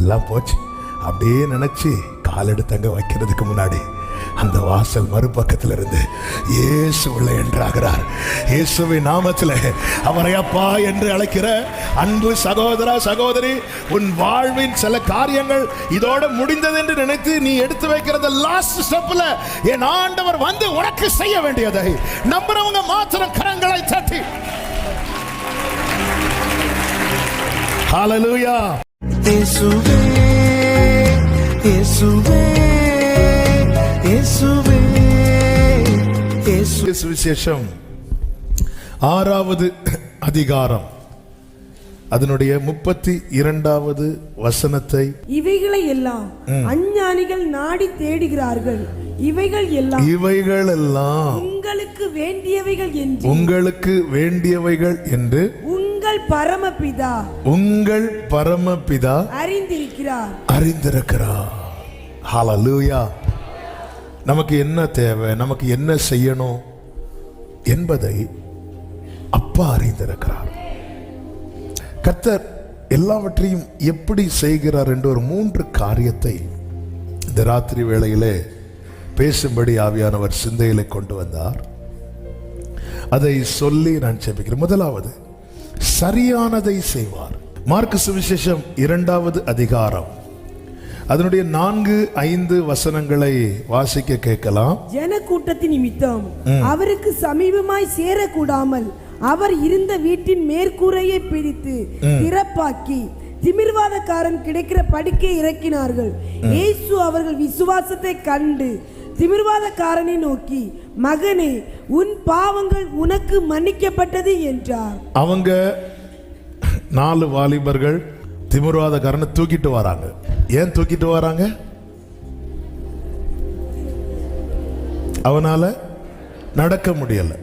எல்லாம் போச்சு அப்படியே நினைச்சு கால் எடுத்தங்க வைக்கிறதுக்கு முன்னாடி அந்த வாசல் மறுபக்கத்தில் இருந்து இயேசு உள்ள என்றாகிறார். இயேசுவின் நாமத்தில் அவரை அப்பா என்று அழைக்கிற அன்பு சகோதரா சகோதரி, உன் வாழ்வின் சில காரியங்கள் இதோட முடிந்தது என்று நினைத்து நீ எடுத்து வைக்கிறது லாஸ்ட் ஸ்டெப்ல என் ஆண்டவர் வந்து உனக்கு செய்ய வேண்டியதை நம்புறவங்க மாத்திரம் கரங்களை தட்டி ஹல்லேலூயா. இயேசுவே இயேசுவே இயேசுவே. சுவிசேஷம் 6வது அதிகாரம் அதனுடைய 32வது வசனத்தை, இவைகளை எல்லாம் அஞ்ஞானிகள் நாடி தேடுகிறார்கள், இவைகள் எல்லாம் உங்களுக்கு வேண்டியவைகள் என்று உங்கள் பரமபிதா அறிந்திருக்கிறார். ஹல்லேலூயா. நமக்கு என்ன தேவை, நமக்கு என்ன செய்யணும் என்பதை அப்பா அறிந்திருக்கிறார். கர்த்தர் எல்லாவற்றையும் எப்படி செய்கிறார் என்று ஒரு 3 காரியத்தை இந்த ராத்திரி வேளையிலே பேசும்படி ஆவியானவர் சிந்தையிலே கொண்டு வந்தார். அதை சொல்லி நான் ஜெபிக்கிறேன். முதலாவது, சரியானதை செய்வார். மார்க்கு சுவிசேஷம் 2வது அதிகாரம் அதனுடைய 4-5 வசனங்களை வாசிக்க கேட்கலாம். ஜன கூட்டத்தின் நிமித்தம் அவருக்கு சமீபமாய் சேரக்கூடாமல் அவர் இருந்த வீட்டின் மேற்கூரையை பிரித்து திறப்பாக்கி திமிர்வாதக்காரன் கிடைக்கிற படுக்கை இறக்கினார்கள். இயேசு அவர்கள் விசுவாசத்தை கண்டு திமிர்வாதக்காரனை நோக்கி, மகனே, உன் பாவங்கள் உனக்கு மன்னிக்கப்பட்டது என்றார். அவங்க 4 வாலிபர்கள் திமிர்வாதக்காரனை தூக்கிட்டு வராங்க. ஏன் தூக்கிட்டு வராங்க? அவனால நடக்க முடியல,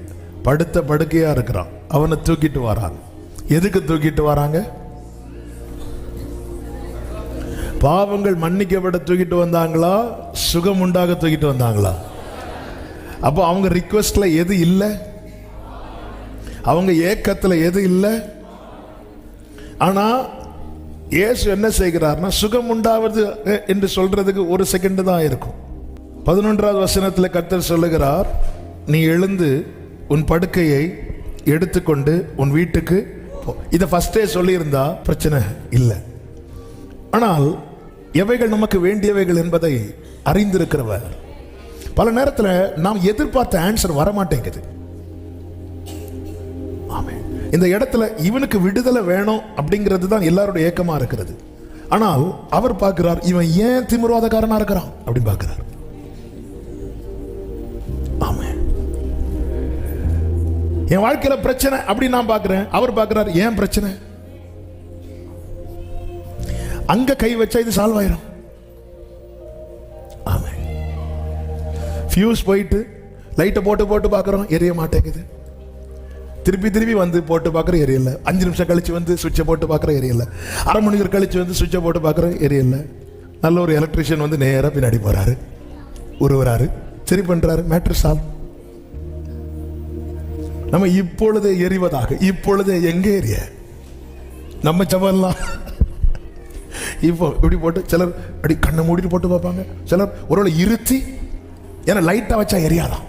படுத்த படுக்கையா இருக்கிறான். அவனை தூக்கிட்டு வராங்க. எதுக்கு தூக்கிட்டு வராங்க? பாவங்கள் மன்னிக்கப்பட தூக்கிட்டு வந்தாங்களா, சுகம் உண்டாக தூக்கிட்டு வந்தாங்களா? அப்போ அவங்க ரிக்வெஸ்ட்ல எது இல்லை, அவங்க ஏக்கத்துல எது இல்லை. ஆனா இயேசு என்ன செய்கிறார்னா, சுகம் உண்டாவது என்று சொல்றதுக்கு 1 செகண்ட் தான் இருக்கும். 11வது வசனத்தில் கர்த்தர் சொல்லுகிறார், நீ எழுந்து உன் படுக்கையை எடுத்துக்கொண்டு உன் வீட்டுக்கு போ. இதை ஃபர்ஸ்டே சொல்லியிருந்தா பிரச்சனை இல்லை. ஆனால் எவைகள் நமக்கு வேண்டியவைகள் என்பதை அறிந்திருக்கிறவர். பல நேரத்தில் நாம் எதிர்பார்த்த ஆன்சர் வரமாட்டேங்குது. இந்த இடத்துல இவனுக்கு விடுதலை வேணும் அப்படிங்கிறது தான் எல்லாருடைய ஏக்கமா இருக்கிறது. ஆனால் அவர் பார்க்கிறார், இவன் ஏன் திமிர்வாதக்காரனா இருக்கிறான் அப்படின்னு பார்க்கிறார். ஆமென். என் வாழ்க்கையில பிரச்சனை அப்படின்னு நான் பார்க்கிறேன், அவர் பார்க்கிறார் ஏன் பிரச்சனை. அங்க கை வச்சா இது சால்வ் ஆயிரும். ஆமென். ஃபியூஸ் போயிட்டு லைட்டை போட்டு போட்டு பார்க்கிறோம், எரிய மாட்டேங்குது. திருப்பி திருப்பி வந்து போட்டு பார்க்குற எரியல. 5 நிமிஷம் கழிச்சு வந்து சுவிட்சை போட்டு பார்க்குற எரியல. அரை மணி நேரம் கழிச்சு வந்து சுவிட்சை போட்டு பார்க்குற எரியல. நல்ல ஒரு எலக்ட்ரிஷியன் வந்து நேராக பின்னாடி போறாரு, உருவராரு, சரி பண்றாரு, மேட்ரு சால்வ். நம்ம இப்பொழுது எரிவதாக, இப்பொழுது எங்க எரிய நம்ம சவல்லாம் இப்போ இப்படி போட்டு சிலர் அப்படி கண்ணை மூடிட்டு போட்டு பார்ப்பாங்க. சிலர் ஒருவேளை இருத்தி, ஏன்னா லைட்டா வச்சா எரியாதான்.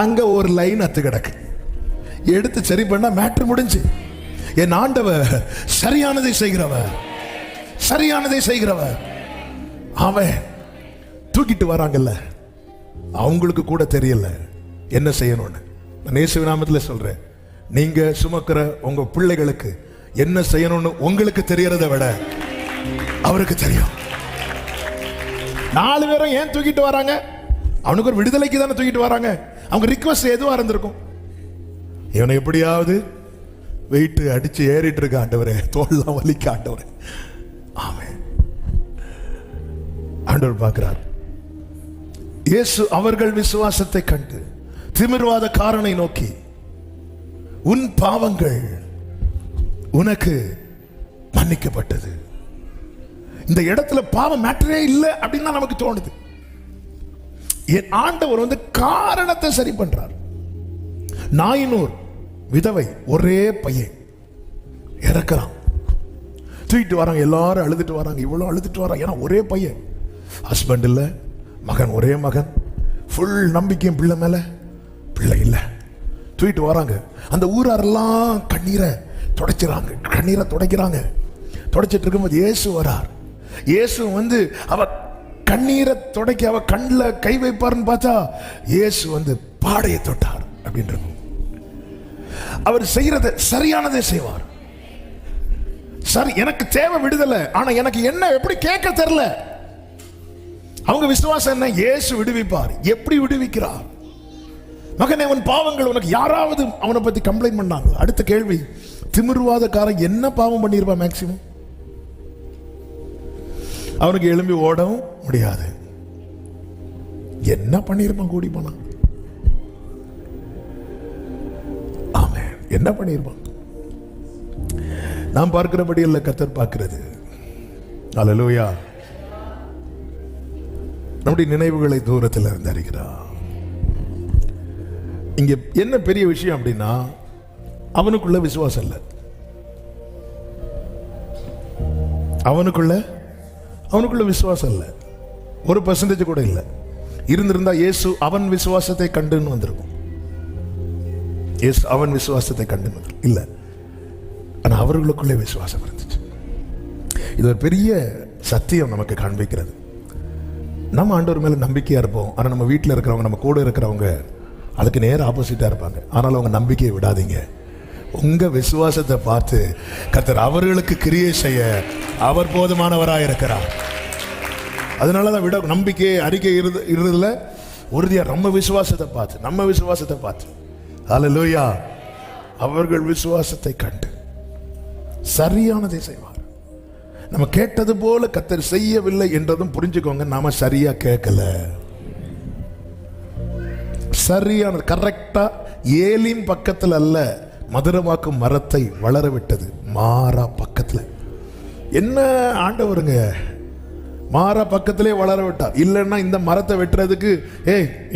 அங்க ஒரு லைன் அத்து கிடக்கு, எடுத்து சரி பண்ணா மேட்ரு முடிஞ்சு. என் ஆண்டவர் சரியானதை செய்கிறவர், சரியானதை செய்கிறவர். அவன் தூக்கிட்டு வராங்கல்ல, அவங்களுக்கு கூட தெரியல என்ன செய்யணும்னு. நான் இயேசுவின் நாமத்தில் சொல்றேன், நீங்க சுமக்கிற உங்க பிள்ளைகளுக்கு என்ன செய்யணும்னு உங்களுக்கு தெரியறதை விட அவருக்கு தெரியும். 4 பேரும் ஏன் தூக்கிட்டு வராங்க? அவனுக்கு ஒரு விடுதலைக்கு தானே தூக்கிட்டு வராங்க. அவங்க ரிக்வெஸ்ட் எதுவா இருந்திருக்கும்? இவனை எப்படியாவது வெயிட்டு அடிச்சு ஏறிட்டு இருக்க ஆண்டவரே, தோல்லாம் வலிக்க ஆண்டவரே. ஆமென். ஆண்டவர் பார்க்கிறார். இயேசு அவர்கள் விசுவாசத்தை கண்டு திமிர்வாதக்காரனை நோக்கி, உன் பாவங்கள் உனக்கு மன்னிக்கப்பட்டது. இந்த இடத்துல பாவம் மேட்டரே இல்லை அப்படின்னு தான் நமக்கு தோணுது. என் ஆண்டவர் வந்து காரணத்தை சரி பண்றார். நாயினூர் விதவை ஒரே பையன் இறக்கிறான். தூக்கிட்டு வராங்க, எல்லாரும் அழுதுட்டு வராங்க, இவ்வளோ அழுதுட்டு வராங்க. ஏன்னா ஒரே பையன், ஹஸ்பண்ட் இல்லை, மகன், ஒரே மகன், ஃபுல் நம்பிக்கையும் பிள்ளை மேல, பிள்ளை இல்லை, தூக்கிட்டு வராங்க. அந்த ஊராரெல்லாம் கண்ணீரை துடைக்கிறாங்க. துடைச்சிட்டு இருக்கும்போது இயேசு வரார். இயேசு வந்து அவர் கண்ணீரை துடைக்க அவர் கண்ணில் கை வைப்பார்னு பார்த்தா இயேசு வந்து பாடையை தொட்டார் அப்படின்றது. அவர் செய்யறத சரியானதே செய்வார். சரி, எனக்கு தேவை விடுதலை, ஆனா எனக்கு என்ன எப்படி கேட்க தெரியல. அவங்க விசுவாசம் என்ன? இயேசு விடுவிப்பார். எப்படி விடுவிக்கிறார்? மகனே, உன் பாவங்கள், உனக்கு யாராவது அவனை பத்தி கம்ப்ளைண்ட் பண்ணாங்க? அடுத்த கேள்வி, திமிர்வாதக்காரன் என்ன பாவம் பண்ணிருப்பான்? மேக்சிமம் அவனுக்கு எழும்பி ஓடவும் முடியாது. என்ன பண்ணிருப்பான்? கூடி போனான். ஆமென். என்ன பண்ணிருப்பான்? நாம் பார்க்கிறபடி இல்ல, கர்த்தர் பார்க்கிறது. அல்லேலூயா. நம்முடைய நினைவுகளை தூரத்தில் இருந்து அறிகிறார். இங்க என்ன பெரிய விஷயம் அப்படின்னா, அவனுக்குள்ள விசுவாசம் இல்லை. அவனுக்குள்ள விசுவாசம் இல்லை, 1% கூட இல்லை. இருந்திருந்தா இயேசு அவன் விசுவாசத்தை கண்டுன்னு வந்திருக்கும். இயேசு அவன் விசுவாசத்தை கண்டுன்னு வந்திருக்கும். இல்லை, ஆனா அவர்களுக்குள்ளே விசுவாசம் இருந்துச்சு. இது ஒரு பெரிய சத்தியம் நமக்கு காண்பிக்கிறது. நம்ம ஆண்டவர் மேல நம்பிக்கையா இருப்போம், ஆனா நம்ம வீட்டில் இருக்கிறவங்க, நம்ம கூட இருக்கிறவங்க அதுக்கு நேர ஆப்போசிட்டா இருப்பாங்க. ஆனால் அவங்க நம்பிக்கையை விடாதீங்க. உங்க விசுவாசத்தை பார்த்து கர்த்தர் அவர்களுக்கு கிரியை செய்ய அவர் போதுமானவராக இருக்கிறார். அதனாலதான் விட நம்பிக்கையை அறிக்கை இருந்ததுல உறுதியா நம்ம விசுவாசத்தை பார்த்து அல்லேலூயா, அவர்கள் விசுவாசத்தை கண்டு சரியானதை செய்வார். நம்ம கேட்டது போல கர்த்தர் செய்யவில்லை என்றதும் புரிஞ்சுக்கோங்க, நாம சரியா கேட்கல. சரியான கரெக்டா ஏலிம் பக்கத்தில் அல்ல, மதுரமாக்கும் மரத்தை வளர விட்டது மாறா பக்கத்துல. என்ன ஆண்டவருங்க, மாறா பக்கத்திலே வளர விட்டார். இல்லைன்னா இந்த மரத்தை வெட்டுறதுக்கு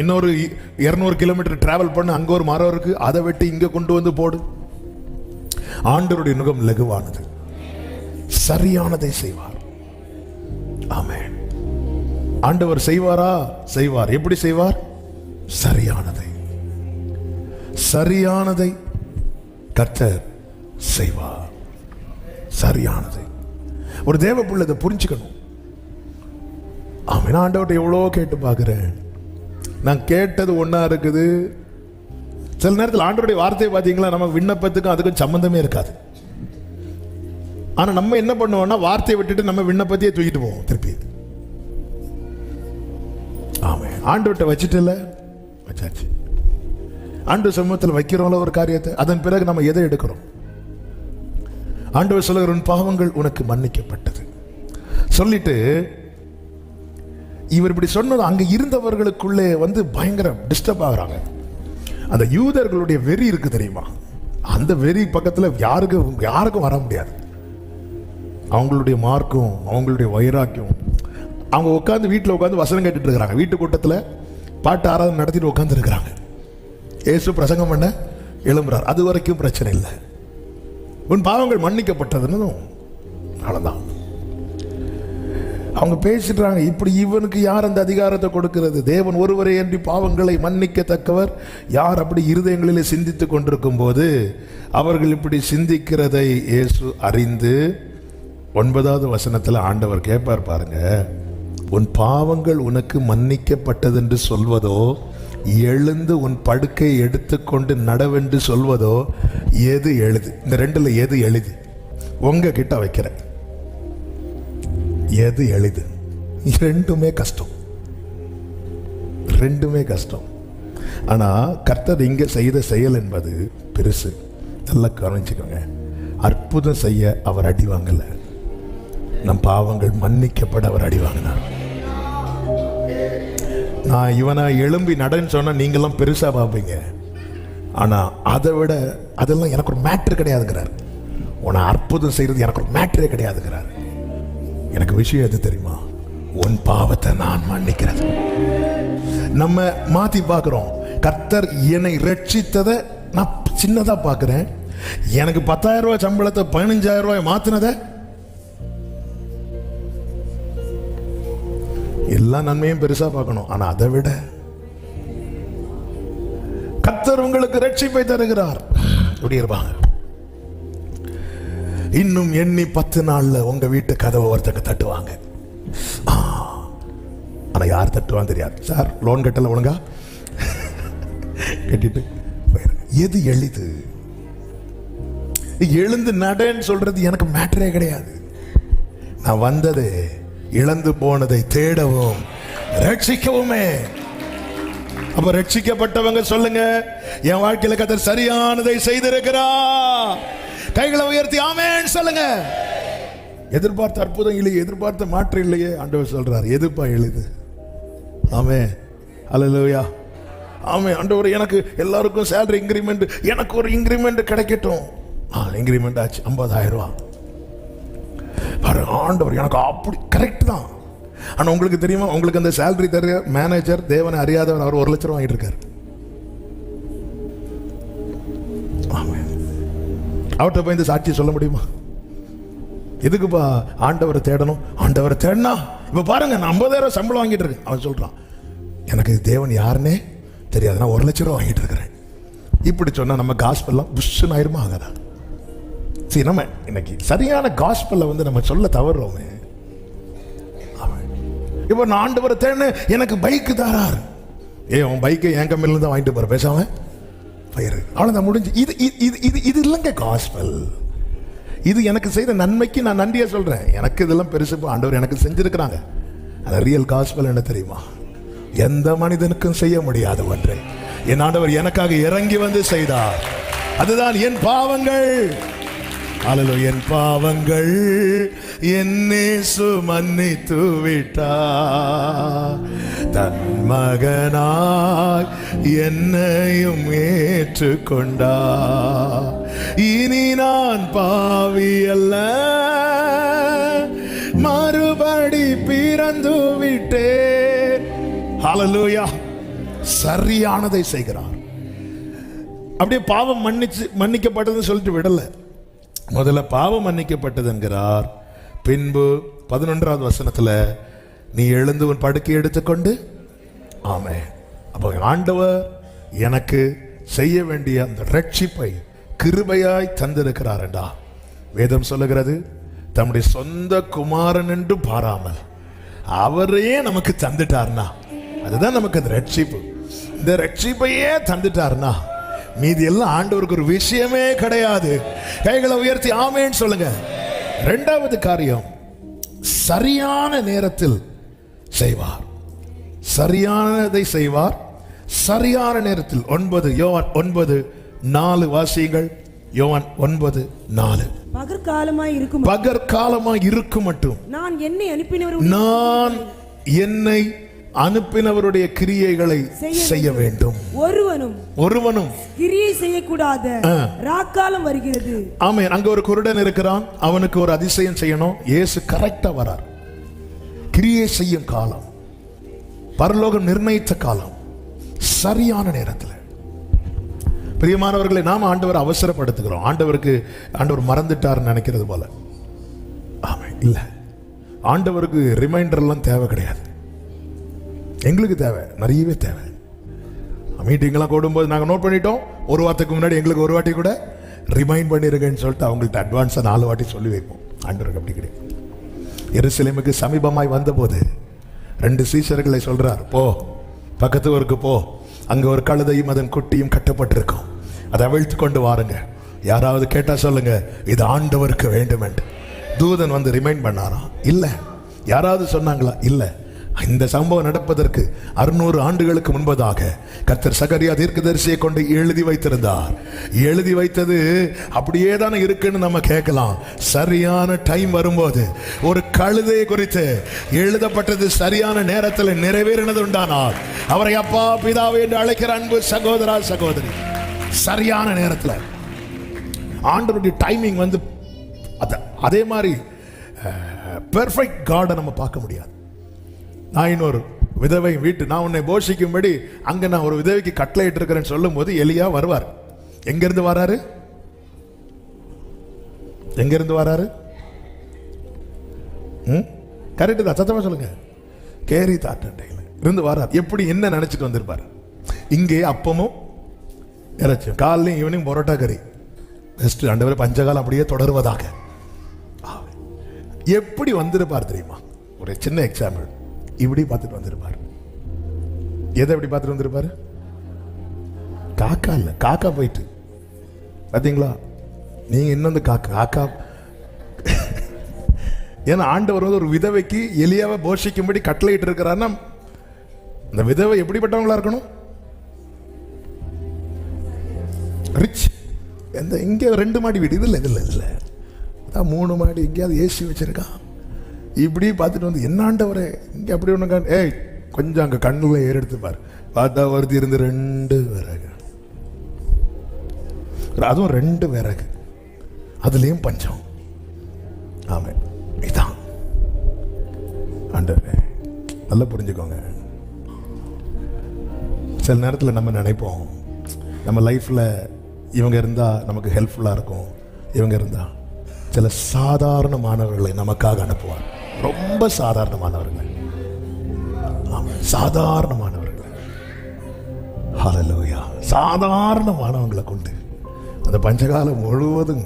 இன்னொரு 200 கிலோமீட்டர் டிராவல் பண்ண, அங்க ஒரு மரம் இருக்கு, அதை வெட்டி இங்க கொண்டு வந்து போடு. ஆண்டவருடைய நுகம் லகுவானது, சரியானதை செய்வார். ஆமென். ஆண்டவர் செய்வாரா? செய்வார். எப்படி செய்வார்? சரியானதை கர்த்தர் செய்வார். சரியானதை. ஒரு தேவ பிள்ளை இதை புரிஞ்சுக்கணும். ஆமென். ஆண்டவர்கிட்ட எவ்வளோ கேட்டு பார்க்கிறேன், நான் கேட்டது ஒன்னா இருக்குது. சில நேரத்தில் ஆண்டவருடைய வார்த்தையை பார்த்தீங்களா, நம்ம விண்ணப்பத்துக்கும் அதுக்கும் சம்பந்தமே இருக்காது. ஆனா நம்ம என்ன பண்ணுவோம்னா, வார்த்தையை விட்டுட்டு நம்ம விண்ணப்பத்தையே தூக்கிட்டு போவோம் திருப்பி. ஆமென். ஆண்டவர்கிட்ட வச்சுட்டு வச்சாச்சு. ஆண்டவர் சமூகத்தில் வைக்கிறோம்ல ஒரு காரியத்தை, அதன் பிறகு நம்ம எதை எடுக்கிறோம்? ஆண்டவர் சொல்லுகிற, உன் பாவங்கள் உனக்கு மன்னிக்கப்பட்டது சொல்லிட்டு, இவர் இப்படி சொன்னது அங்க இருந்தவர்களுக்குள்ளே வந்து பயங்கர டிஸ்டர்ப் ஆகுறாங்க. அந்த யூதர்களுடைய வெறி இருக்கு தெரியுமா, அந்த வெறி பக்கத்துல யாருக்கும் வர முடியாது. அவங்களுடைய மார்க்கும் அவங்களுடைய வைராக்கியம். அவங்க உட்காந்து வீட்டில் உட்காந்து வசனம் கேட்டுட்டு இருக்கிறாங்க. வீட்டு கூட்டத்தில் பாட்டு ஆராதனை நடத்திட்டு உட்கார்ந்து இருக்கிறாங்க. இயேசு பிரசங்கம் பண்ண எழும்புறார். அது வரைக்கும் பிரச்சனை இல்லை. உன் பாவங்கள் மன்னிக்கப்பட்டதுன்னு அவ்வளவுதான். அவங்க பேசிடுறாங்க. இப்படி இவனுக்கு யார் அந்த அதிகாரத்தை கொடுக்கிறது? தேவன் ஒருவரே அன்றி பாவங்களை மன்னிக்கத்தக்கவர் யார்? அப்படி இருதயங்களிலே சிந்தித்துக் கொண்டிருக்கும் போது அவர்கள் இப்படி சிந்திக்கிறதை இயேசு அறிந்து 9வது வசனத்தில் ஆண்டவர் கேட்பார் பாருங்க, உன் பாவங்கள் உனக்கு மன்னிக்கப்பட்டது என்று சொல்வதோ, எழுந்து உன் படுக்கை எடுத்துக்கொண்டு நடவென்று சொல்வதோ எது எளிது? இந்த ரெண்டுல எது எளிது? உங்க கிட்ட வைக்கிற எது எளிது? ரெண்டுமே கஷ்டம். ஆனா கர்த்தர் இங்க செய்த செயல் என்பது பெருசு. நல்லா கவனிச்சுக்கோங்க. அற்புதம் செய்ய அவர் அடி வாங்கல, நம் பாவங்கள் மன்னிக்கப்பட அவர் அடி வாங்கினார். நான் இவனை எழும்பி நடன்னு சொன்னா நீங்களாம் பெருசா பார்ப்பீங்க. ஆனா அதை விட அதெல்லாம் எனக்கு ஒரு மேட்ரு கிடையாதுங்கிறார். உன்னை அற்புதம் செய்யறது எனக்கு ஒரு மேட்ரே கிடையாதுங்கிறார். எனக்கு விஷயம் எது தெரியுமா? உன் பாவத்தை நான் மன்னிக்கிறது. நம்ம மாத்தி பார்க்கிறோம். கர்த்தர் என்னை ரட்சித்ததை நான் சின்னதா பார்க்கிறேன். எனக்கு 10,000 ரூபாய் சம்பளத்தை 15,000 ரூபாய் மாத்தினதை எல்லா நன்மையும் பெருசா பார்க்கணும். ஆனா அதை விட கர்த்தர் உங்களுக்கு ரட்சிப்பை தருகிறார். இப்படி இருப்பாங்க. இன்னும் எண்ணி 10 நாள்ல உங்க வீட்டு கதவை ஒருத்தக்க தட்டுவாங்க. ஆனா யார் தட்டுவான்னு தெரியாது. சார் லோன் கட்டல ஒழுங்கா கட்டிட்டு போயிருங்க. எது எளிது? எழுந்து நடன்னு சொல்றது எனக்கு மேட்டரே கிடையாது. நான் வந்தது இழந்து போனதை தேடவும் ரட்சிக்கவுமே. அப்ப ரட்சிக்கப்பட்டவங்க சொல்லுங்க, என் வாழ்க்கையில கர்த்தர் சரியானதை செய்திருக்கிறார். கைகளை உயர்த்தி ஆமென் சொல்லுங்க. எதிர்பார்த்த அற்புதம் இல்லையே, எதிர்பார்த்த மாற்றம் இல்லையே. ஆண்டவர் சொல்றார், எதுப்பா எழுது? ஆமென், அல்லேலூயா, ஆமென். ஆண்டவர் எனக்கு எல்லாருக்கும் சேலரி இன்கிரிமெண்ட், எனக்கு ஒரு இன்கிரிமெண்ட் கிடைக்கட்டும். இன்கிரிமெண்ட் ஆச்சு 50,000 ரூபாய். ஆண்டவர் எனக்கு அப்படி கரெக்ட் தான். ஆனா உங்களுக்கு தெரியுமா, உங்களுக்கு அந்த சேலரி தர மேனேஜர் தேவனை அறியாதவர், அவர் 1 லட்சம் வாங்கிட்டு இருக்காரு. அவர்கிட்ட போய் இந்த சாட்சியை சொல்ல முடியுமா? எதுக்குப்பா ஆண்டவரை தேடணும்? ஆண்டவரை தேடனா இப்ப பாருங்க, நான் 50,000 சம்பளம் வாங்கிட்டு இருக்கேன். அவன் சொல்றான், எனக்கு தேவன் யாருன்னே தெரியாது, நான் 1 லட்சம் ரூபா வாங்கிட்டு இருக்கிறேன். இப்படி சொன்னா நம்ம காஸ்பெல்லாம் புஷ்ஷன் ஆயிருமா? ஆகாதா? சரி, நம்ம இன்னைக்கு சரியான காஸ்பெல்ல வந்து நம்ம சொல்ல தவறுறோமே. இப்போ நான் ஆண்டவரை தேடின, எனக்கு பைக்கு தாரார். உன் பைக்கை என் கம்பெனில தான் வாங்கிட்டு போற, பேசாம பயிர் அவ்வளவுதான், முடிஞ்சு. இது இது இது இது இல்லைங்க காஸ்பெல். இது எனக்கு செய்த நன்மைக்கு நான் நன்றியா சொல்றேன். எனக்கு இதெல்லாம் பெருசு, ஆண்டவர் எனக்கு செஞ்சிருக்கிறாங்க. அது ரியல் காஸ்பெல் என்ன தெரியுமா? எந்த மனிதனுக்கும் செய்ய முடியாத ஒன்றை என் ஆண்டவர் எனக்காக இறங்கி வந்து செய்தார். அதுதான் என் பாவங்கள். அல்லேலூயா. என் பாவங்கள் என்னேசு மன்னித்து விட்டார். தன் மகனாய் என்னையும் ஏற்றுக்கொண்டார். இனி நான் பாவி அல்ல, மறுபடி பிறந்து விட்டேன். அல்லேலூயா. சரியானதை செய்கிறார். அப்படியே பாவம் மன்னிக்கப்பட்டதுன்னு சொல்லிட்டு விடல. முதல்ல பாவம் மன்னிக்கப்பட்டது என்கிறார். பின்பு 11வது வசனத்துல, நீ எழுந்து உன் படுக்கை எடுத்துக்கொண்டு. ஆமென். அப்போ ஆண்டவர் எனக்கு செய்ய வேண்டிய அந்த ரட்சிப்பை கிருபையாய் தந்திருக்கிறார் என்றா வேதம் சொல்லுகிறது. தம்முடைய சொந்த குமாரன் என்று பாராமல் அவரையே நமக்கு தந்துட்டார்னா, அதுதான் நமக்கு அந்த ரட்சிப்பு. இந்த ரட்சிப்பையே தந்துட்டார்னா மீதி எல்லாம் ஆண்டவருக்கு ஒரு விஷயமே கிடையாது. கைகளை உயர்த்தி ஆமென் சொல்லுங்க. 2வது காரியம், சரியான நேரத்தில் செய்வார். சரியானதை செய்வார், சரியான நேரத்தில். 9 யோவான் 9:4 வாசியுங்கள். யோவான் 9:4. பகற்காலமாய் இருக்கும் மட்டும் நான் என்னை அனுப்பினவருடைய கிரியைகளை செய்ய வேண்டும். ஒருவனும் கிரியை செய்யக்கூடாத ராக்காலம் வருகிறது. ஆமென். அங்க ஒரு குருடன் இருக்கிறான், அவனுக்கு ஒரு அதிசயம் செய்யணும். இயேசு கரெக்டா வரார். கிரியை செய்யும் காலம், பரலோகம் நிர்ணயித்த காலம், சரியான நேரத்தில். பிரியமானவர்களை, நாம ஆண்டவர் அவசரப்படுத்துகிறோம். ஆண்டவர் மறந்துட்டார் நினைக்கிறது போல. ஆமென். இல்ல, ஆண்டவருக்கு ரிமைண்டர் எல்லாம் தேவை கிடையாது. எங்களுக்கு தேவை, நிறையவே தேவை. மீட்டிங்லாம் கூடும்போது நாங்கள் நோட் பண்ணிட்டோம், ஒரு வாரத்துக்கு முன்னாடி எங்களுக்கு ஒரு வாட்டி கூட ரிமைண்ட் பண்ணிருக்கேன்னு சொல்லிட்டு அவங்கள்ட்ட அட்வான்ஸாக 4 வாட்டி சொல்லி வைப்போம். ஆண்டவருக்கு அப்படி கிடையாது. எருசலேமுக்கு சமீபமாய் வந்தபோது 2 சீஷர்களை சொல்றார், போ பக்கத்து ஊருக்கு போ, அங்கே ஒரு கழுதையும் அதன் குட்டியும் கட்டப்பட்டிருக்கும், அதை அவிழ்த்து கொண்டு வாருங்க. யாராவது கேட்டா சொல்லுங்க, இது ஆண்டவருக்கு வேண்டும் என்று. தூதன் வந்து ரிமைண்ட் பண்ணாராம்? இல்லை. யாராவது சொன்னாங்களா? இல்லை. இந்த சம்பவம் நடப்பதற்கு 600 ஆண்டுகளுக்கு முன்பதாக கர்த்தர் சகரியா தீர்க்கதரிசியை கொண்டு எழுதி வைத்திருந்தார். எழுதி வைத்தது அப்படியே தானே இருக்குன்னு நம்ம கேட்கலாம். சரியான டைம் வரும்போது ஒரு கழுதை குறித்து எழுதப்பட்டது சரியான நேரத்தில் நிறைவேறினது உண்டானால் அவரை அப்பா பிதாவே என்று அழைக்கிற அன்பு சகோதரா சகோதரி, சரியான நேரத்தில் ஆண்டவருடைய டைமிங் வந்து அதே மாதிரி பெர்ஃபெக்ட் காடை நம்ம பார்க்க முடியாது. நான் இன்னொரு விதவை நான் உன்னை போஷிக்கும்படி அங்க நான் ஒரு விதவைக்கு கட்டளையிட்டு இருக்கிறேன்னு சொல்லும் போது எலியா வருவார். எங்கிருந்து வராரு? எங்கிருந்து வராரு? கரெக்டு தான், சத்தமா சொல்லுங்க. கேரி தாட்டண்டையில் இருந்து வரார். எப்படி என்ன நினைச்சிட்டு வந்திருப்பார்? இங்கே அப்பமும் இறைச்சும், காலையும் ஈவினிங் பரோட்டா கறி. பெஸ்ட். ஆண்டவரே பஞ்சகாலம் அப்படியே தொடருவதாக. எப்படி வந்திருப்பார் தெரியுமா? ஒரு சின்ன எக்ஸாம்பிள். இப்படி பார்த்துட்டு வந்திருப்பார். எதை எப்படி பார்த்துட்டு வந்திருப்பாரு? காக்கா இல்லை, காக்கா போயிட்டு பார்த்தீங்களா? நீங்க இன்னொன்று காக்கா. ஏன்னா ஆண்டவர் வந்து ஒரு விதவைக்கு எலியாவை போஷிக்கும்படி கட்டளையிட்டு இருக்கிறாருன்னா, அந்த விதவை எப்படிப்பட்டவங்களா இருக்கணும்? ரிச். எந்த இங்கே 2 மாடி வீடு, இதில் இல்லை அதான் 3 மாடி. எங்கேயாவது ஏசி வச்சிருக்கான். இப்படி பார்த்துட்டு வந்து, என்ன ஆண்டவரே இங்கே அப்படி ஒன்று ஏய் கொஞ்சம் அங்கே கண்ணில் ஏறெடுத்துப்பார். பார்த்தா ஒருத்தி இருந்து 2 விறகு, அதுவும் 2 விறகு, அதுலேயும் பஞ்சம். ஆமாம், இதான் ஆண்டவரே. நல்லா புரிஞ்சுக்கோங்க. சில நேரத்தில் நம்ம நினைப்போம், நம்ம லைஃப்பில் இவங்க இருந்தால் நமக்கு ஹெல்ப்ஃபுல்லாக இருக்கும், இவங்க இருந்தால். சில சாதாரண மாணவர்களை நமக்காக அனுப்புவார். ரொம்ப சாதாரணமானவர்கள். ஆமாம், சாதாரணமானவர்கள். ஹல்லேலூயா. சாதாரணமானவங்களை கொண்டு அந்த பஞ்சகாலம் முழுவதும்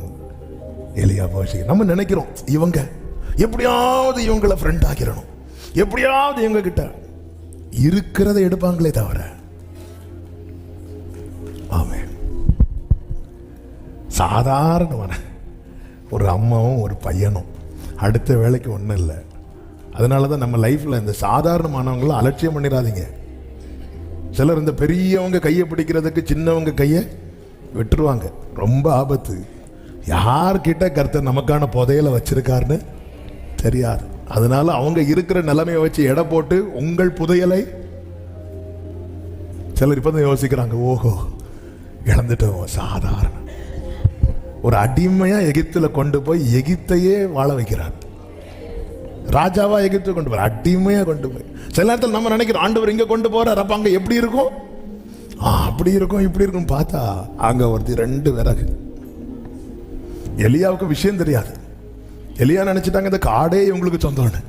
எலியா போஷி. நம்ம நினைக்கிறோம் இவங்க எப்படியாவது இவங்களை ஃப்ரெண்ட் ஆக்கிடணும், எப்படியாவது இவங்க கிட்ட இருக்கிறத எடுப்பாங்களே தவிர. ஆமென். சாதாரணமான ஒரு அம்மாவும் ஒரு பையனும் அடுத்த வேலைக்கு ஒன்றும் இல்லை. அதனால தான் நம்ம லைஃப்பில் இந்த சாதாரணமானவங்களும் அலட்சியம் பண்ணிடாதீங்க. சிலர் இந்த பெரியவங்க கையை பிடிக்கிறதுக்கு சின்னவங்க கையை விட்டுருவாங்க. ரொம்ப ஆபத்து. யார்கிட்ட கர்த்தர் நமக்கான புதையலை வச்சிருக்காருன்னு தெரியாது. அதனால அவங்க இருக்கிற நிலைமையை வச்சு எடை போட்டு உங்கள் புதையலை சிலர் இப்பதான் யோசிக்கிறாங்க, ஓஹோ இழந்துட்டோம். சாதாரண ஒரு அடிமையா எகிப்துல கொண்டு போய் எகிப்தையே வாழ வைக்கிறார். ராஜாவா எகிப்து கொண்டு போற, அடிமையா கொண்டு போய். சில நேரத்தில் நம்ம நினைக்கிறோம் ஆண்டவர் இங்க கொண்டு போறார், அப்ப அங்க எப்படி இருக்கும், அப்படி இருக்கும் இப்படி இருக்கும். பார்த்தா அங்க ஒருத்தி 2 விறகு. எலியாவுக்கு விஷயம் தெரியாது. எலியா நினைச்சிட்டாங்க இந்த காடே இவங்களுக்கு சொந்தம்னு,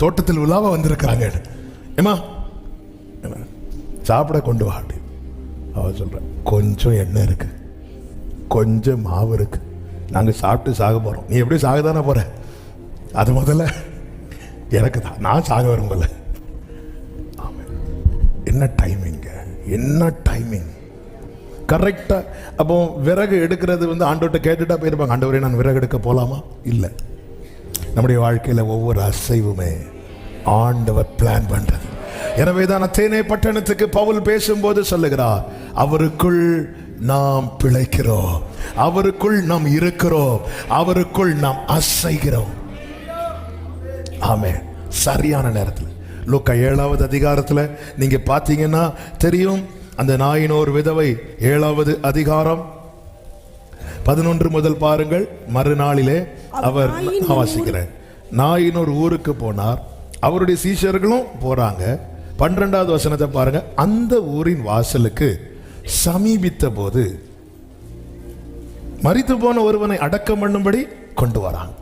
தோட்டத்தில் உலாவ வந்திருக்கிறாங்க. ஏமா சாப்பிட கொண்டு வா அப்படி. அவ சொல்ற, கொஞ்சம் எண்ணெய் இருக்கு, கொஞ்சம் மாவு இருக்கு, நாங்க சாப்பிட்டு சாக போறோம். நீ எப்படி சாக தானே போற, அது முதல்ல எனக்கு தான், நான் சாக விரும்பல. என்ன டைமிங், என்ன டைமிங் கரெக்டா. அப்போ விறகு எடுக்கிறது வந்து ஆண்டவர்கிட்ட கேட்டுட்டா போயிருப்பாங்க, ஆண்டவரே நான் விறகு எடுக்க போலாமா? இல்லை. நம்முடைய வாழ்க்கையில ஒவ்வொரு அசைவுமே ஆண்டவர் பிளான் பண்றது. எனவே தான் அத்தேனே பட்டணத்துக்கு பவுல் பேசும்போது சொல்லுகிறார், அவருக்குள் நாம் பிழைக்கிறோம், அவருக்குள் நாம் இருக்கிறோம், அவருக்குள் நாம் அசைகிறோம். ஆமென். சரியான நேரத்தில் லூக்கா 7வது அதிகாரத்தில் நீங்க பார்த்தீங்கன்னா தெரியும். அந்த நாயினோர் விதவை 7வது அதிகாரம் 11 முதல் பாருங்கள். மறுநாளிலே அவர், வாசிக்கிறேன், நாயினோர் ஊருக்கு போனார், அவருடைய சீஷர்களும் போறாங்க. 12வது வசனத்தை பாருங்க. அந்த ஊரின் வாசலுக்கு சமீபித்த போது மரித்து போன ஒருவனை அடக்கம் பண்ணும்படி கொண்டு வராங்க.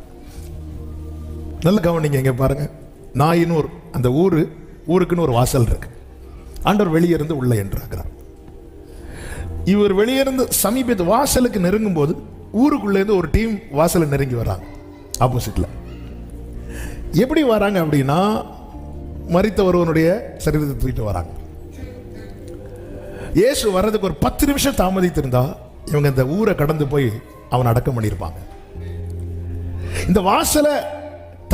நல்ல கவனிங்க, இங்க பாருங்க. நாயினூர் அந்த ஊருக்குன்னு ஒரு வாசல் இருக்கு. ஆண்டவர் வெளியே இருந்து உள்ள என்றார். இவர் வெளியே இருந்து சமீபத்து வாசலுக்கு நெருங்கும் போது ஊருக்குள்ள இருந்து ஒரு டீம் வாசலை நெருங்கி வராங்க. ஆப்போசிட்ல எப்படி வராங்க அப்படின்னா, மரித்த ஒருவனுடைய சரீரத்தை தூக்கிட்டு வராங்க. இயேசு வர்றதுக்கு ஒரு 10 நிமிஷம் தாமதித்திருந்தா இவங்க இந்த ஊரை கடந்து போய் அவன் அடக்கம் பண்ணியிருப்பாங்க. இந்த வாசலை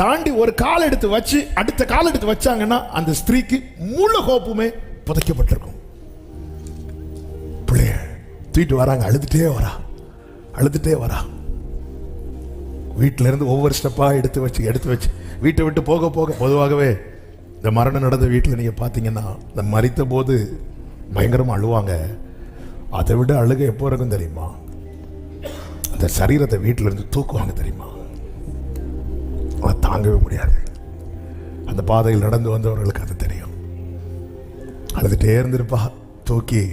தாண்டி ஒரு கால் எடுத்து வச்சு அடுத்த கால் எடுத்து வச்சாங்கன்னா அந்த ஸ்திரீக்கு முழு கோப்புமே புதைக்கப்பட்டிருக்கும். பிள்ளைய தூக்கிட்டு வராங்க, அழுதுட்டே வரா. வீட்டில இருந்து ஒவ்வொரு ஸ்டெப்பா எடுத்து வச்சு வீட்டை விட்டு போக பொதுவாகவே இந்த மரணம் நடந்த வீட்டில் நீங்க பார்த்தீங்கன்னா, இந்த மரித்த போது பயங்கரமா அழுவாங்க. அதை விட அழுகை எப்போ இருக்கும் தெரியுமா? அந்த சரீரத்தை வீட்டில இருந்து தூக்குவாங்க தெரியுமா? அதை தாங்கவே முடியாது. அந்த பாதையில் நடந்து வந்தவர்களுக்கு அது தெரியும். அழுதுட்டே இருந்திருப்பா. தூக்கி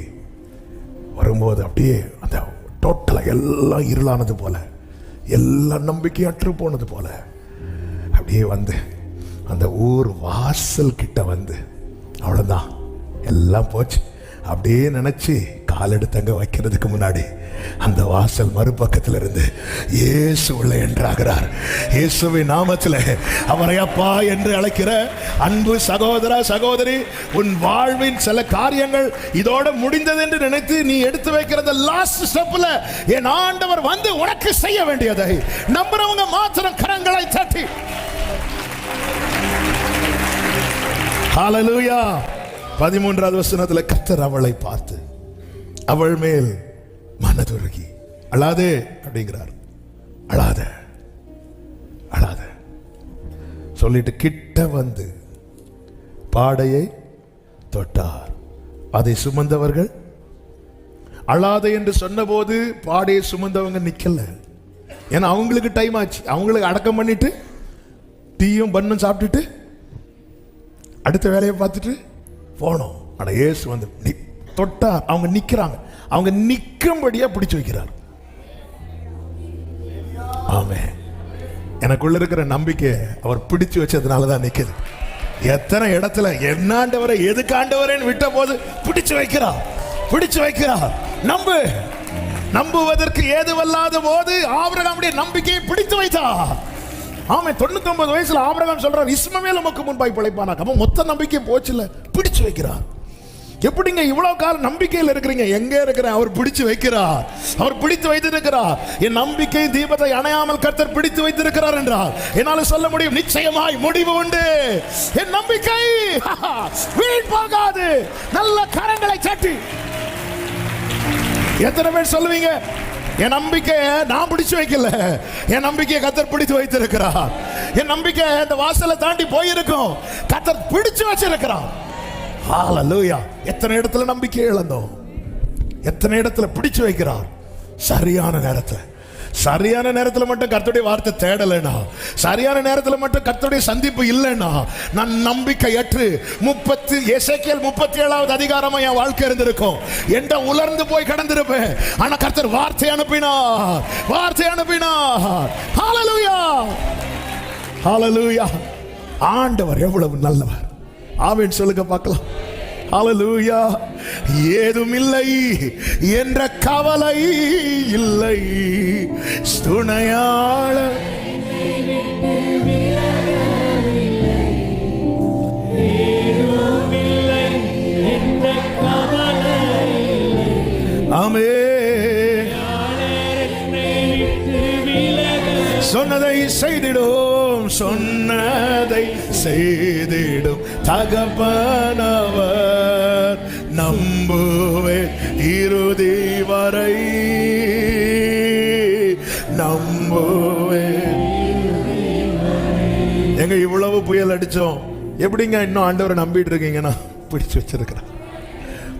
வரும்போது அப்படியே அந்த டோட்டலா எல்லாம் இருளானது போல, எல்லாம் நம்பிக்கை அற்று போனது போல அப்படியே வந்து அந்த ஊர் வாசல் கிட்ட வந்து அவ்வளவுதான், எல்லாம் போச்சு அப்படியே நினைச்சு கால் எடுத்தங்க வைக்கிறதுக்கு முன்னாடி அந்த வாசல் மறுபக்கத்தில் இருந்து இயேசு உள்ள என்றாகிறார். இயேசுவின் நாமத்தில் அவரை அப்பா என்று அழைக்கிற அன்பு சகோதர சகோதரி, உன் வாழ்வின் சில காரியங்கள் இதோட முடிந்தது என்று நினைத்து நீ எடுத்து வைக்கிறது லாஸ்ட் ஸ்டெப்ல என் ஆண்டவர் வந்து உனக்கு செய்ய வேண்டியதை நம்புறவங்க மாத்திரம் கரங்களை தட்டி ஹல்லேலூயா. 13வது வசனத்தில் கர்த்தர் அவளை பார்த்து அவள் மேல் மனதுருகி அழாதே அப்படிங்கிறார். அழாத அழாத சொல்லிட்டு கிட்ட வந்து பாடையை தொட்டார். அதை சுமந்தவர்கள் அழாதே என்று சொன்னபோது பாடையை சுமந்தவங்க நிக்கல. ஏன்னா அவங்களுக்கு டைம் ஆச்சு. அவங்களுக்கு அடக்கம் பண்ணிட்டு டீயும் பன்னும் சாப்பிட்டுட்டு அடுத்த வேலையை பார்த்துட்டு போனோம். ஆனா இயேசு வந்து தொட்டார். அவங்க நிக்கிறாங்க. அவங்க நிக்கும்படியா பிடிச்சு வைக்கிறார். ஆமென். எனக்குள்ள இருக்கிற நம்பிக்கை அவர் பிடிச்சு வச்சதுனாலதான் நிக்குது. எத்தனை இடத்துல என்னாண்டவரை எதுக்காண்டவரேன்னு விட்ட போது பிடிச்சு வைக்கிறார், பிடிச்சு வைக்கிறார். நம்புவதற்கு ஏதுவல்லாத போது ஆபிரகாமுடைய நம்பிக்கையை பிடித்து வைத்தார். ஆமா, 99 வயசுல ஆபிரகாம் சொல்றார், இஸ்மவேல் உமக்கு முன்பாய் பிழைப்பானாக. அப்ப மொத்த நம்பிக்கை போச்சுல, பிடிச்சு வைக்கிறார். எப்படிங்க இவ்வளவு காலம் நம்பிக்கையில் இருக்கிறீங்க? எங்க இருக்கிறேன்? அவர் பிடிச்சு வைக்கிறார். அவர் பிடித்து வைத்திருக்கிறார். என் நம்பிக்கை தீபத்தை அணையாமல் கர்த்தர் பிடித்து வைத்திருக்கிறார் என்றால் என்னால சொல்ல முடியும், நிச்சயமாய் முடிவு உண்டு. என் நம்பிக்கை வீண் போகாது. நல்ல கரங்களை தட்டி எத்தனை பேர் சொல்லுவீங்க, என் நம்பிக்கையை நான் பிடிச்சு வைக்கல, என் நம்பிக்கையை கர்த்தர் பிடித்து வைத்திருக்கிறார். என் நம்பிக்கை இந்த வாசலை தாண்டி போயிருக்கும், கர்த்தர் பிடிச்சு வச்சிருக்கிறார். ஹல்லேலூயா. எத்தனை இடத்துல நம்பிக்கை இழந்தோம், எத்தனை இடத்துல பிடிச்சு வைக்கிறார். சரியான நேரத்தில் மட்டும் கர்த்தருடைய வார்த்தை தேடலைனா, சரியான நேரத்தில் மட்டும் கர்த்தருடைய சந்திப்பு இல்லைன்னா, நான் நம்பிக்கையற்று எசேக்கியேல் 37வது அதிகாரமா என் வாழ்க்கை இருந்திருக்கும். என்ற உலர்ந்து போய் கடந்திருப்பேன். ஆனா கர்த்தர் வார்த்தை அனுப்பினார். ஹல்லேலூயா, ஹல்லேலூயா. ஆண்டவர் எவ்வளவு நல்லவர். ஆமென் சொல்லுங்க பார்க்கலாம். ஹல்லேலூயா. ஏதும் இல்லை என்ற கவலை இல்லை, துணையாளர் ஆமென். சொன்னதை செய்திடும் தகப்பனவர், நம்புவே இறுதி வரை, நம்புவே. எங்க இவ்வளவு புயல் அடிச்சோம், எப்படிங்க இன்னும் ஆண்டவரை நம்பிட்டு இருக்கீங்கன்னா பிடிச்சு வச்சிருக்கிறேன்.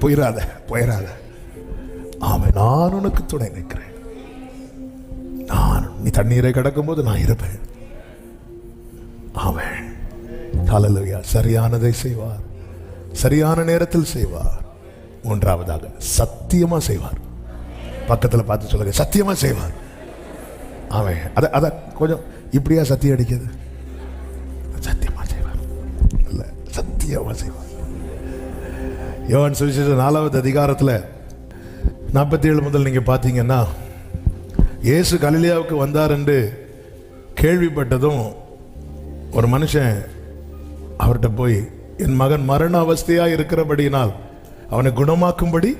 போயிடாத. ஆமென். நான் உனக்கு துணை நிற்கிறேன். நீ தண்ணீரை கடக்கும் போது நான் இருப்பேன். ஆமென். ஹல்லேலூயா. சரியானதை செய்வார், சரியான நேரத்தில் செய்வார். மூன்றாவதாக சத்தியமா செய்வார். பக்கத்தில் பார்த்து சொல்லுங்க, சத்தியமா செய்வார். ஆமென். அத கொஞ்சம் இப்படியா சத்தியம் அடிக்கிறது? சத்தியமா செய்வார், இல்ல சத்தியமா செய்வார். யோவான் சுவிசேஷம் 4வது அதிகாரத்தில் 47 முதல் நீங்க பார்த்தீங்கன்னா, இயேசு கலிலேயாவுக்கு வந்தார் என்று கேள்விப்பட்டதும் ஒரு மனுஷன் அவர்கிட்ட போய், என் மகன் மரண அவஸ்தையா இருக்கிறபடியினால் அவனை குணமாக்கும்படி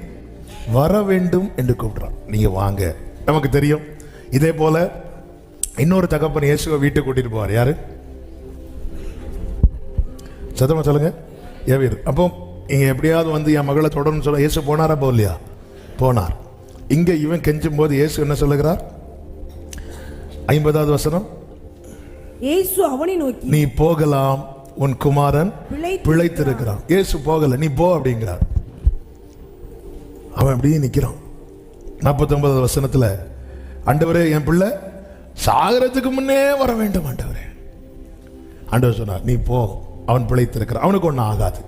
வர வேண்டும் என்று கூப்பிடுறான். நீங்க வாங்க. நமக்கு தெரியும், இதே போல இன்னொரு தகப்பன் இயேசுவை வீட்டுக்கு கூட்டிட்டு போவார். யாரு? சத்தமா சொல்லுங்க. ஏவியர். அப்போ இங்க எப்படியாவது வந்து என் மகளை தொடர்ந்து சொல்ல இயேசு போனாரா? போகலையா? போனார். இங்க இவன் கெஞ்சும் போது இயேசு என்ன சொல்லுகிறார்? 50வது வசனம். இயேசு அவனை நோக்கி, நீ போகலாம், உன் குமாரன் பிழைத்திருக்கிறான். இயேசு போகல, நீ போ அப்படிங்கிறார். அவன் அப்படியே நிக்கிறான். 49வது வசனத்துல, ஆண்டவரே என் பிள்ளை சாகரத்துக்கு முன்னே வர வேண்டும் ஆண்டவரே. ஆண்டவர் சொன்னார், நீ போ, அவன் பிழைத்திருக்கிறான், அவனுக்கு ஒன்றும் ஆகாது.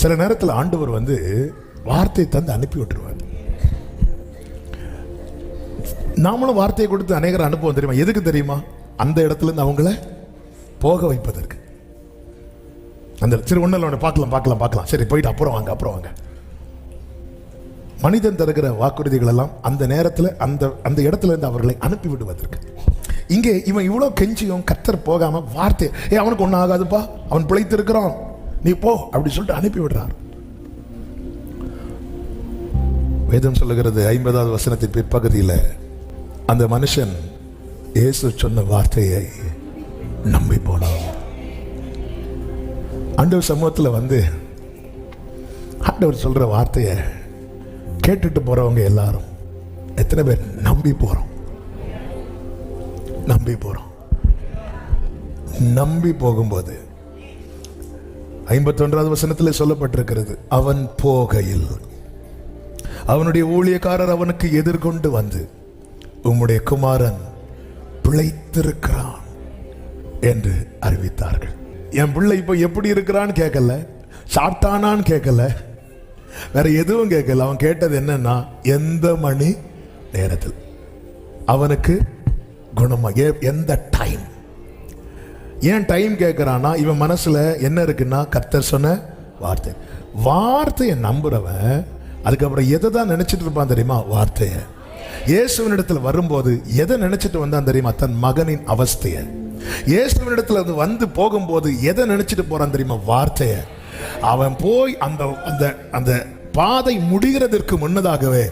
சில நேரத்தில் ஆண்டவர் வந்து வார்த்தை தந்து அனுப்பி விட்டுருவார். நாமளும் வார்த்தையை கொடுத்து அநேகரை அனுப்புவோம். தெரியுமா? எதுக்கு தெரியுமா? அந்த இடத்துல இருந்து அவங்கள போக வைப்பதற்கு. அந்த சரி ஒன்றும் பார்க்கலாம் சரி போயிட்டு அப்புறம் வாங்க. மனிதன் தருகிற வாக்குறுதிகள் எல்லாம் அந்த நேரத்தில் அந்த இடத்துல இருந்து அவர்களை அனுப்பி விடுவதற்கு. இங்கே இவன் இவ்வளோ கெஞ்சியும் கர்த்தர் போகாம வார்த்தை, அவனுக்கு ஒன்றும் ஆகாதுப்பா, அவன் பிழைத்திருக்கிறான், நீ போ அப்படி சொல்லிட்டு அனுப்பி விடுறார். வேதம் சொல்லுகிறது 50வது வசனத்தின் பிற்பகுதியில் அந்த மனுஷன் இயேசு சொன்ன வார்த்தையை நம்பி போனான். ஆண்டவர் சமூகத்தில் வந்து ஆண்டவர் சொல்ற வார்த்தையை கேட்டுட்டு போறவங்க எல்லாரும் எத்தனை பேர் நம்பி போறோம்? நம்பி போகும்போது 51வது வசனத்தில் சொல்லப்பட்டிருக்கிறது, அவன் போகையில் அவனுடைய ஊழியக்காரர் அவனுக்கு எதிர்கொண்டு வந்து, உம்முடைய குமாரன் பிழைத்திருக்கிறான் என்று அறிவித்தார்கள். என் பிள்ளை இப்போ எப்படி இருக்கிறான்னு கேட்கல, சாப்பிட்டானான்னு கேட்கல, வேற எதுவும் கேட்கல. அவன் கேட்டது என்னன்னா, எந்த மணி நேரத்தில் அவனுக்கு குணமாக, எந்த டைம். ஏன் டைம் கேட்கிறான்னா, இவன் மனசுல என்ன இருக்குன்னா, கர்த்தர் சொன்ன வார்த்தையை நம்புறவன் அதுக்கப்புறம் எதை தான் நினைச்சிட்டு இருப்பான் தெரியுமா? வார்த்தையை. இயேசுவினிடத்தில் வரும்போது எதை நினைச்சிட்டு வந்தான் தெரியுமா? தன் மகனின் அவஸ்தையை. இயேசுவினிடத்தில் வந்து போகும்போது எதை நினைச்சிட்டு போறான் தெரியுமா? வார்த்தையை. அவன் போய் அந்த அந்த அந்த பாதை முடிகிறதற்கு முன்னதாகவே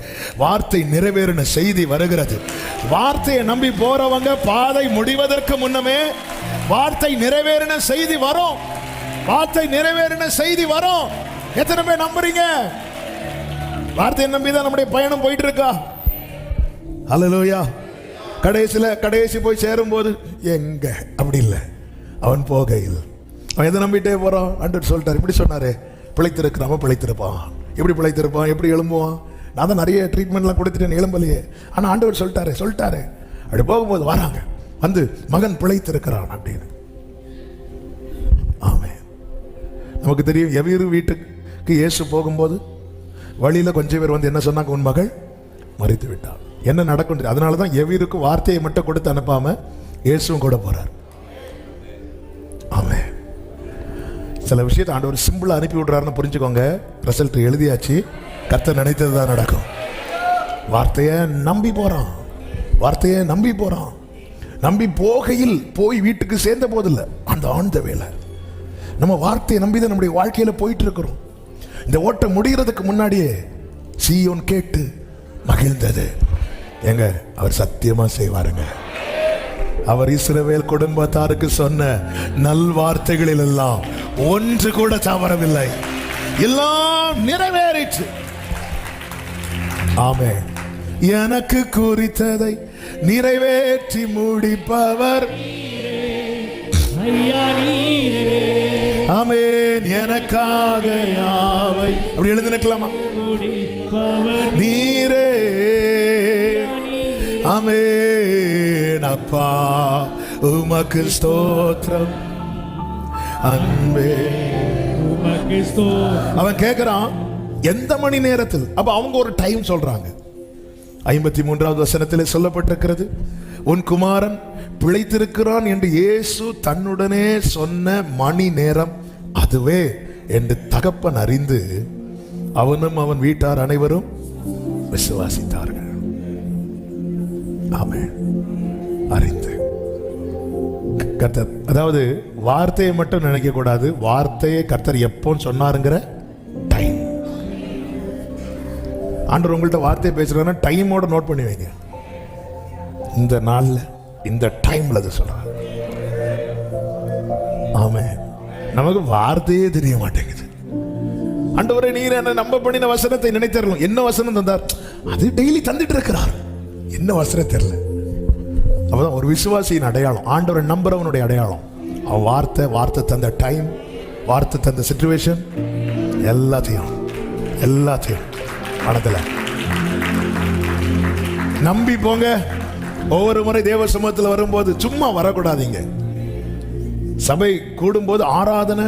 வார்த்தை நிறைவேறின செய்தி வருகிறது. வார்த்தையை நம்பி போறவங்க பாதை முடிவதற்கு முன்னமே வார்த்தை நிறைவேறின செய்தி வரும். வார்த்தை நிறைவேறின செய்தி வரும். எத்தனை பேர் நம்புறீங்க? வார்த்தையை நம்பிதான் நம்முடைய பயணம் போயிட்டு இருக்கா? ஹல்லேலூயா. கடைசி போய் சேரும் போது எங்க அப்படி இல்லை. அவன் போகையில் அவன் எதை நம்பிட்டே போறான்? ஆண்டவர் சொல்லிட்டார், இப்படி சொன்னாரு, பிழைத்திருப்பான். எப்படி பிழைத்திருப்பான்? எப்படி எழும்புவான்? நான் தான் நிறைய ட்ரீட்மெண்ட்லாம் கொடுத்துட்டேன், எழும்பலையே. ஆனால் ஆண்டவர் சொல்லிட்டாரு. அப்படி போகும்போது வராங்க, வந்து மகன் பிழைத்திருக்கிறான் அப்படின்னு. ஆமே. நமக்கு தெரியும், எவ்வீரு வீட்டுக்கு இயேசு போகும்போது வழியில் கொஞ்சம் பேர் வந்து என்ன சொன்னாங்க? உன் மகள் மரித்து விட்டாள். என்ன நடக்கும்? அதனால தான் எவ்வீருக்கு வார்த்தையை மட்டும் கொடுத்து அனுப்பாம இயேசுவும் கூட போறார். ஆமே. சில விஷயத்தை ஆண்டவர் சிம்பிளா அனுப்பி விடுறாருன்னு புரிஞ்சுக்கோங்க. ரிசல்ட் எழுதியாச்சு, கர்த்தர் நினைத்தது தான் நடக்கும். வார்த்தையை நம்பி போறான். நம்பி போகையில் போய் வீட்டுக்கு சேர்ந்த போதில்லை, அந்த ஆழ்ந்த வேலை. நம்ம வார்த்தையை நம்பிதான் நம்முடைய வாழ்க்கையில போயிட்டு இருக்கிறோம். இந்த ஓட்டம் முடிகிறதுக்கு முன்னாடியே சீயோன் கேட்டு மகிழ்ந்தது. எங்க அவர் சத்தியமா செய்வாருங்க. அவர் இஸ்ரவேல் குடும்பத்தாருக்கு சொன்ன நல் வார்த்தைகளில் எல்லாம் ஒன்று கூட தவறவில்லை, எல்லாம் நிறைவேறிற்று. ஆமே. எனக்கு குறித்ததை நிறைவேற்றி முடிப்பவர். ஆமென். எனக்காக யாவை அப்படி எழுதினக்கலாமா? நீரே. ஆமென். அப்பா உமக்கு ஸ்தோத்திரம், அன்பே உமக்கு ஸ்தோத்திரம். அவன் கேட்கிறான் எந்த மணி நேரத்தில். அப்ப அவங்க ஒரு டைம் சொல்றாங்க. 53வது வசனத்திலே சொல்லப்பட்டிருக்கிறது, உன் குமாரன் பிழைத்திருக்கிறான் என்று இயேசு தன்னுடனே சொன்ன மணி நேரம் அதுவே என்று தகப்பன் அறிந்து அவனும் அவன் வீட்டார் அனைவரும் விசுவாசித்தார்கள். ஆமென். அறிந்து கர்த்தர், அதாவது வார்த்தையை மட்டும் நினைக்க கூடாது, வார்த்தையை கர்த்தர் எப்போ சொன்னாருங்கிற டைம். ஆண்டவர் உங்கள்கிட்ட வார்த்தையை பேசுறாருன்னா டைமோட நோட் பண்ணி வைங்க. இந்த நாள்ல இந்த டைம்ல அது சொல்றாரு. ஆமென். நமக்கு வார்த்தையே தெரிய மாட்டேங்குது. ஆண்டவரே நீர் என்ன நம்ப பண்ணின வசனத்தை நினைத்தரலாம். என்ன வசனம் தந்தார்? அது டெய்லி தந்துட்டு இருக்கிறார். என்ன வசனம் தெரியல. அப்பதான் ஒரு விசுவாசியின் அடையாளம், ஆண்டவரை நம்புறவனுடைய அடையாளம். அவன் வார்த்தை தந்த டைம், வார்த்தை தந்த சிச்சுவேஷன், எல்லாத்தையும் மனதில் நம்பி போங்க. ஒவ்வொரு முறை தேவ சமூகத்தில் வரும்போது சும்மா வரக்கூடாதீங்க. சபை கூடும்போது ஆராதனை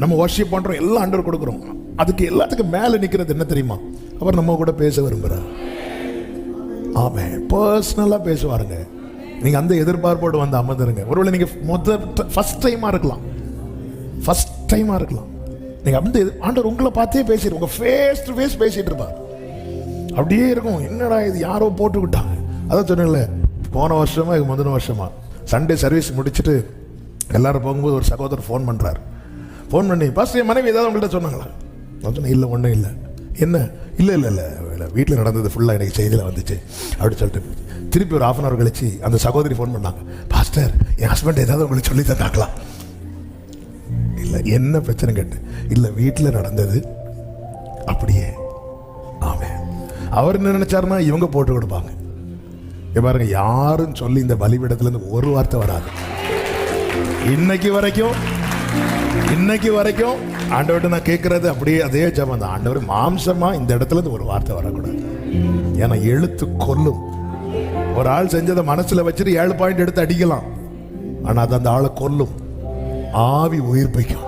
நம்ம வர்ஷிப் பண்றோம், எல்லாம் ஆண்டவர் கொடுக்குறோம். அதுக்கு எல்லாத்துக்கும் மேல நிக்கிறது என்ன தெரியுமா? அவர் நம்ம கூட பேச விரும்புறார். ஆமென். பர்சனலா பேசுவாருங்க. நீங்க அந்த எதிர்பார்ப்போடு வந்து அமர்ந்துருங்க. ஒருவேளை நீங்க ஃபர்ஸ்ட் டைமா இருக்கலாம், ஃபர்ஸ்ட் டைமா இருக்கலாம். நீங்க அந்த ஆண்டவர் உங்களை பார்த்தே பேசிட்டு, உங்க ஃபேஸ் டு ஃபேஸ் பேசிட்டு இருப்பார். அப்படியே இருக்கும், என்னடா இது யாரோ போட்டு விட்டாங்க. அதான் சொன்னேன்ல, போன வருஷமா இது முந்தின வருஷமா சண்டே சர்வீஸ் முடிச்சுட்டு எல்லாரும் போகும்போது ஒரு சகோதரர் ஃபோன் பண்றாரு. ஃபோன் பண்ணி, பாஸ்டர் என் மனைவி ஏதாவது உங்கள்கிட்ட சொன்னாங்களா? நான் சொன்னேன், இல்லை ஒன்றும் இல்லை. என்ன? இல்லை இல்லை இல்லை வீட்டில் நடந்தது ஃபுல்லாக எனக்கு செய்தியில் வந்துச்சு அப்படின்னு சொல்லிட்டு திருப்பி ஒரு 1/2 hour கழிச்சு அந்த சகோதரி ஃபோன் பண்ணாங்க. பாஸ்டர் என் ஹஸ்பண்ட் ஏதாவது உங்களுக்கு சொல்லி தந்தாங்களா? இல்லை, என்ன பிரச்சனை கேட்டு? இல்லை, வீட்டில் நடந்தது அப்படியே. ஆமே. அவர் என்ன நினைச்சாருன்னா இவங்க போட்டு கொடுப்பாங்க. பாருங்க, யாரும் சொல்லி இந்த பலிபீடத்திலிருந்து ஒரு வார்த்தை வராது. இன்னைக்கு வரைக்கும் ஆண்டவர்கிட்ட நான் கேட்கறது அப்படியே அதே ஜெபம் தான். ஆண்டவர் மாம்சமா இந்த இடத்துல இருந்து ஒரு வார்த்தை வரக்கூடாது. ஏன்னா எழுத்து கொல்லும். ஒரு ஆள் செஞ்சதை மனசுல வச்சுட்டு 7 பாயிண்ட் எடுத்து அடிக்கலாம், ஆனா அது அந்த ஆளை கொல்லும். ஆவி உயிர்ப்பிக்கும்.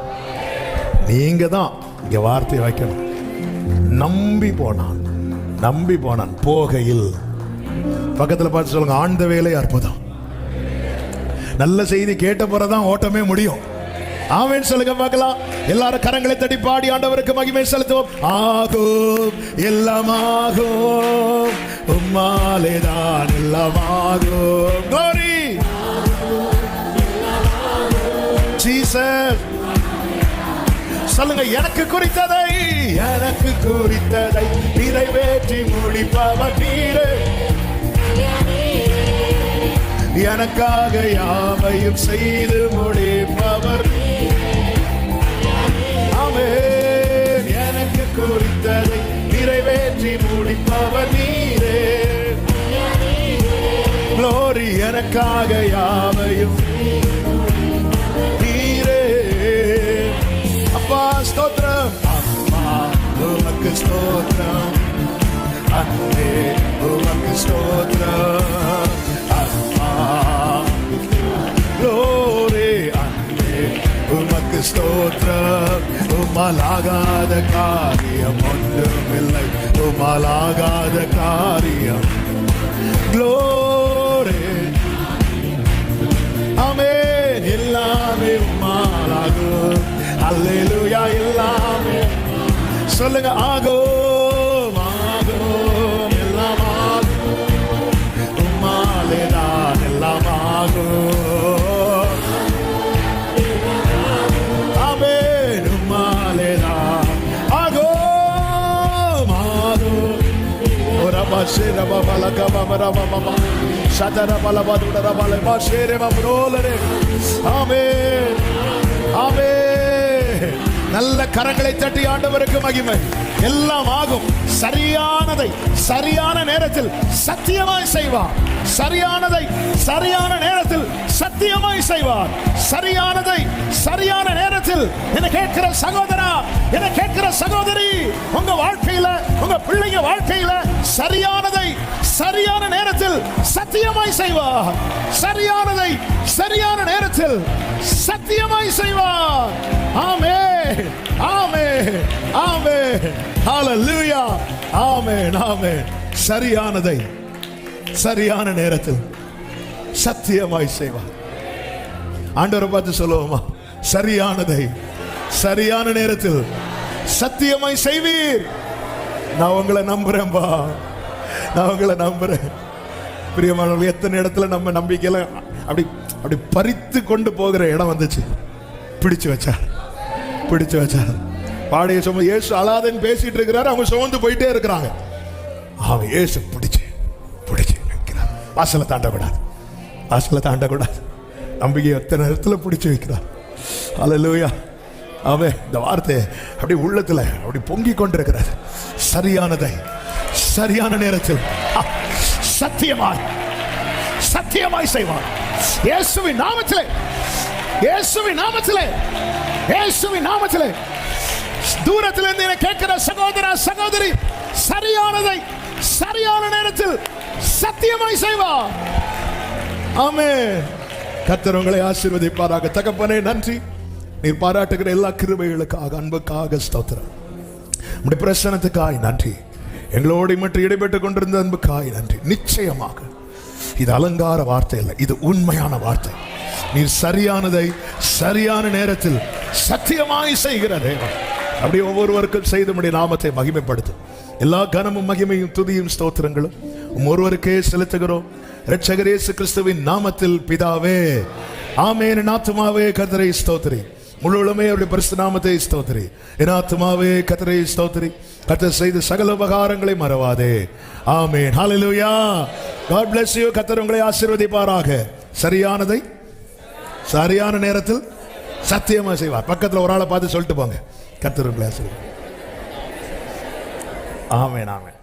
நீங்க தான் இங்க வார்த்தையை வைக்கணும். நம்பி போனான் போகையில். பக்கத்துல பார்த்து சொல்லுங்க, ஆண்ட வேலை அற்புதம். நல்ல செய்தி கேட்ட பிறகுதான் ஓட்டமே முடியும். ஆமென் சொல்லுங்க பார்க்கலாம். எல்லாரும் கரங்களை தட்டி பாடி ஆண்டவருக்கு மகிமை செலுத்துவோம். ஆகும் எல்லாம் ஆகும், உம்மாலேதான் எல்லாம் ஆகும். Glory Jesus. சொல்லுங்க, எனக்கு குறித்ததை நிறைவேற்றி முடிப்பவர் நீரே. எனக்காக யாவையும் செய்து முடிப்பவர். ஆமென். எனக்கு குறித்ததை நிறைவேற்றி முடிப்பவர் நீரே. Glory. எனக்காக யாவையும் நீரே. அப்பா ஸ்தோத்திரம். அப்பா உமக்கு ஸ்தோத்திரம். அன்பே உமக்கு ஸ்தோத்திரம். Glory. அன்பே உமக்கு ஸ்தோத்திரம். உம்மாலாகாத காரியம் ஒன்றுமில்லை. உம்மாலாகாத காரியம். Glory. ஆமென். எல்லாமே உம்மாலாகும். அல்லேலூயா. எல்லாமே சொல்லுங்க, ஆகும் ஆகும் எல்லாம் ஆகும். உம்மாலேதான் எல்லாம் ஆகும். ஆமென். உம்மாலேதான் ஆகும் ஆகும். ஒரபா ஷேரபா பலகபா மரபபா ஷதரபலபா துடரபல மாஷேரபா ப்ரோலரே. ஆமென். ஆமென். நல்ல கரங்களை தட்டி ஆண்டவருக்கு மகிமை. எல்லாம் ஆகும். சரியானதை சரியான நேரத்தில் சத்தியமாய் செய்வார். சரியானதை சரியான நேரத்தில் சத்தியமாய் செய்வார். சரியானதை சரியான நேரத்தில். என கேட்கிற சகோதரா, என கேட்கிற சகோதரி, உங்க வாழ்க்கையில, உங்க பிள்ளைங்க வாழ்க்கையில சரியானதை சரியான நேரத்தில் சத்தியமாய் செய்வார். சரியானதை சரியான நேரத்தில் சத்தியமாய் செய்வார். ஆமென். ஆமென். ஆமென். ஹalleluya. ஆமென். ஆமென். சரியானதை சரியான நேரத்தில் சத்தியமாய் செய்வார். ஆண்டவரை பார்த்து சொல்லுவோமா, சரியானதை சரியான நேரத்தில் சத்தியமாய் செய்வீர். நான் உங்களை நம்புறேன்பா, நான் உங்களை நம்புறேன். பிரியமானவர்கள், எத்தனை இடத்துல நம்ம நம்பிக்கையில அப்படி அப்படி பறித்து கொண்டு போகிற இடம் வந்துச்சு. பிடிச்சு வச்சார். பாடிய சும இயேசு அழாதன்னு பேசிட்டு இருக்கிறாரு, அவங்க சுமந்து போயிட்டே இருக்கிறாங்க. அவன் இயேசு பிடிச்சு வைக்கிறார். வாசலை தாண்டக்கூடாது. நம்பிக்கை எத்தனை இடத்துல பிடிச்சு வைக்கிறார். அல்லேலூயா. அவன் இந்த வார்த்தை அப்படி உள்ளத்துல அப்படி பொங்கி கொண்டிருக்கிறார். சரியானதை சரியான நேரத்தில் சத்தியமாய் செய்வார். இயேசுவின் நாமத்திலே தூரத்திலிருந்து கேட்கிற சகோதரா சகோதரி, சரியானதை சரியான நேரத்தில் சத்தியமாய் செய்வார். ஆமென். கர்த்தர் உங்களை ஆசீர்வதிப்பாராக. தகப்பனே நன்றி. நீர் பாராட்டுகிற எல்லா கிருபைகளுக்காக, அன்புக்காக ஸ்தோத்திரம். உம்முடைய பிரசன்னத்துக்காய் நன்றி. எங்களோடு மட்டும் இடைபெற்றுக் கொண்டிருந்த அன்புக்காய் நன்றி. நிச்சயமாக இது அலங்கார வார்த்தை இல்லை, இது உண்மையான வார்த்தை. நீ சரியானதை சரியான நேரத்தில் சத்தியமாய் செய்கிற தேவன். அப்படி ஒவ்வொருவருக்கும் செய்து முடிய நாமத்தை மகிமைப்படுத்தும். எல்லா கனமும் மகிமையும் துதியும் ஸ்தோத்திரங்களும் ஒருவருக்கே செலுத்துகிறோம் இரட்சகர் இயேசு கிறிஸ்துவின் நாமத்தில் பிதாவே, ஆமென். என் ஆத்துமாவே கர்த்தரை ஸ்தோத்திரி, முழுவதுமே அவருடைய பரிசுத்த நாமத்தை ஸ்தோத்திரி. என் ஆத்துமாவே கர்த்தரை ஸ்தோத்திரி, கர்த்தர் செய்த சகல உபகாரங்களை மறவாதே. ஆமென். ஹல்லேலூயா. God bless you. கர்த்தர் உங்களை ஆசீர்வதிப்பாராக. சரியானதை சரியான நேரத்தில் சத்தியமா செய்வார். பக்கத்தில் ஒரு ஆளை பார்த்து சொல்லிட்டு போங்க, கர்த்தர் உங்களை ஆசீர்வதிப்பார். ஆமென், ஆமென்.